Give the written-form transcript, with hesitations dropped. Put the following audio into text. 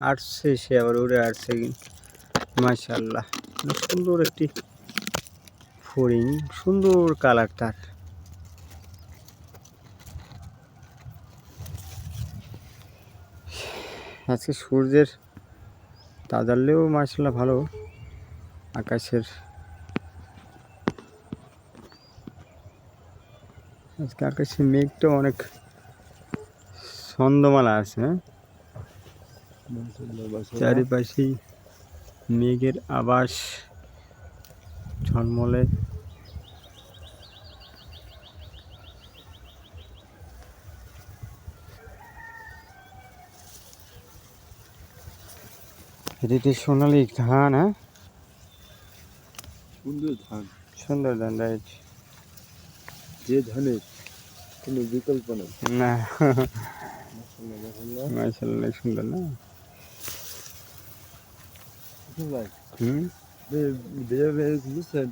আসছে, সে আবার উড়ে আসছে। মাশাআল্লাহ, সুন্দর একটি ফড়িং, সুন্দর কালার তার। আজকে সূর্যের তাজাল্যও মাশাআল্লাহ ভালো। আকাশের আজকে আকাশের মেঘটা অনেক ছন্দমালা আছে। চারিপাশেই মেঘের আবাস ঝলমলে। এটি সোনালি ধান। হ্যাঁ, সুন্দর ধান, সুন্দর ধান, রাইট। যে ধানের কোনো বিকল্প নেই। না, মাশাআল্লাহ, মাশাআল্লাহ, সুন্দর না? ভাই হুম, বুঝছেন